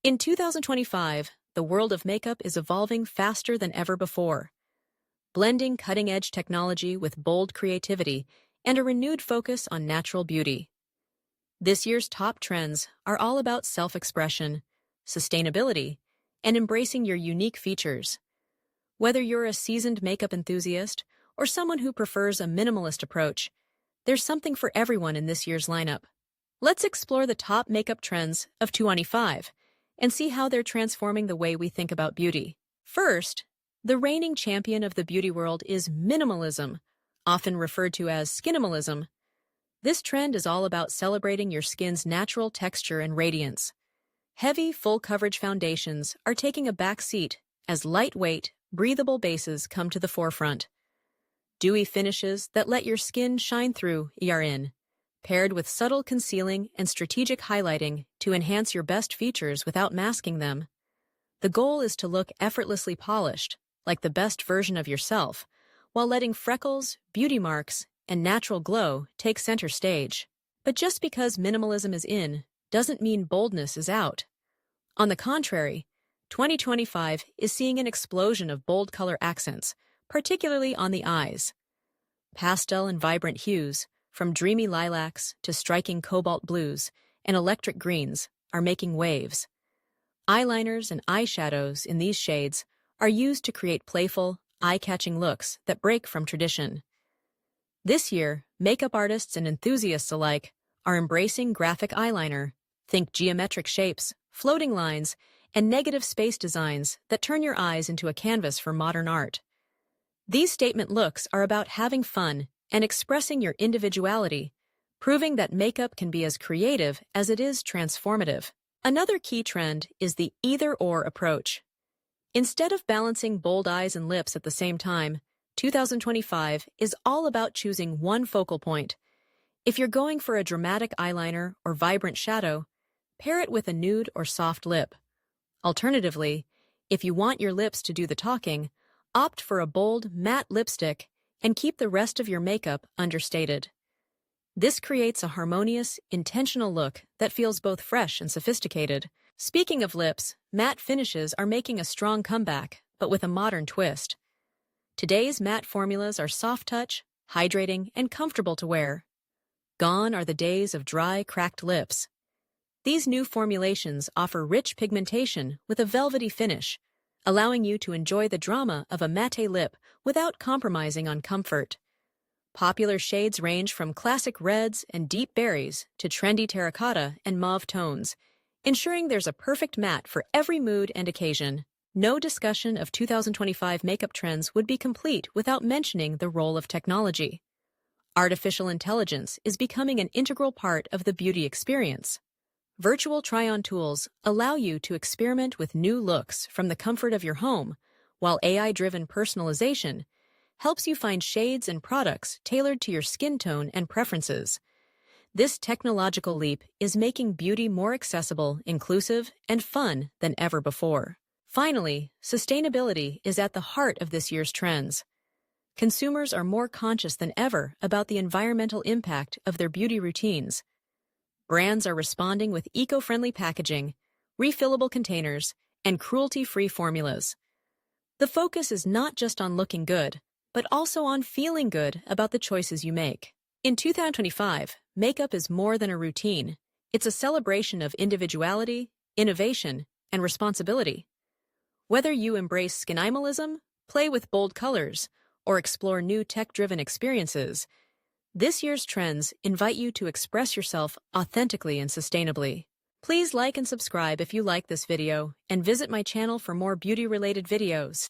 In 2025, the world of makeup is evolving faster than ever before, blending cutting-edge technology with bold creativity and a renewed focus on natural beauty. This year's top trends are all about self-expression, sustainability, and embracing your unique features. Whether you're a seasoned makeup enthusiast or someone who prefers a minimalist approach, there's something for everyone in this year's lineup. Let's explore the top makeup trends of 2025 and see how they're transforming the way we think about beauty. First, the reigning champion of the beauty world is minimalism, often referred to as Skinimalism. This trend is all about celebrating your skin's natural texture and radiance. Heavy, full-coverage foundations are taking a back seat as lightweight, breathable bases come to the forefront. Dewy finishes that let your skin shine through are in, paired with subtle concealing and strategic highlighting to enhance your best features without masking them. The goal is to look effortlessly polished, like the best version of yourself, while letting freckles, beauty marks, and natural glow take center stage. But just because minimalism is in doesn't mean boldness is out. On the contrary, 2025 is seeing an explosion of bold color accents, particularly on the eyes. Pastel and vibrant hues, from dreamy lilacs to striking cobalt blues and electric greens, are making waves. Eyeliners and eyeshadows in these shades are used to create playful, eye-catching looks that break from tradition. This year, makeup artists and enthusiasts alike are embracing graphic eyeliner. Think geometric shapes, floating lines, and negative space designs that turn your eyes into a canvas for modern art. These statement looks are about having fun and expressing your individuality, proving that makeup can be as creative as it is transformative. Another key trend is the either-or approach. Instead of balancing bold eyes and lips at the same time, 2025 is all about choosing one focal point. If you're going for a dramatic eyeliner or vibrant shadow, pair it with a nude or soft lip. Alternatively, if you want your lips to do the talking, opt for a bold, matte lipstick and keep the rest of your makeup understated. This creates a harmonious, intentional look that feels both fresh and sophisticated. Speaking of lips, matte finishes are making a strong comeback, but with a modern twist. Today's matte formulas are soft touch, hydrating, and comfortable to wear. Gone are the days of dry, cracked lips. These new formulations offer rich pigmentation with a velvety finish, allowing you to enjoy the drama of a matte lip without compromising on comfort. Popular shades range from classic reds and deep berries to trendy terracotta and mauve tones, ensuring there's a perfect matte for every mood and occasion. No discussion of 2025 makeup trends would be complete without mentioning the role of technology. Artificial intelligence is becoming an integral part of the beauty experience. Virtual try-on tools allow you to experiment with new looks from the comfort of your home, while AI-driven personalization helps you find shades and products tailored to your skin tone and preferences. This technological leap is making beauty more accessible, inclusive, and fun than ever before. Finally, sustainability is at the heart of this year's trends. Consumers are more conscious than ever about the environmental impact of their beauty routines. Brands are responding with eco-friendly packaging, refillable containers, and cruelty-free formulas. The focus is not just on looking good, but also on feeling good about the choices you make. In 2025, makeup is more than a routine. It's a celebration of individuality, innovation, and responsibility. Whether you embrace Skinimalism, play with bold colors, or explore new tech-driven experiences, this year's trends invite you to express yourself authentically and sustainably. Please like and subscribe if you like this video, and visit my channel for more beauty-related videos.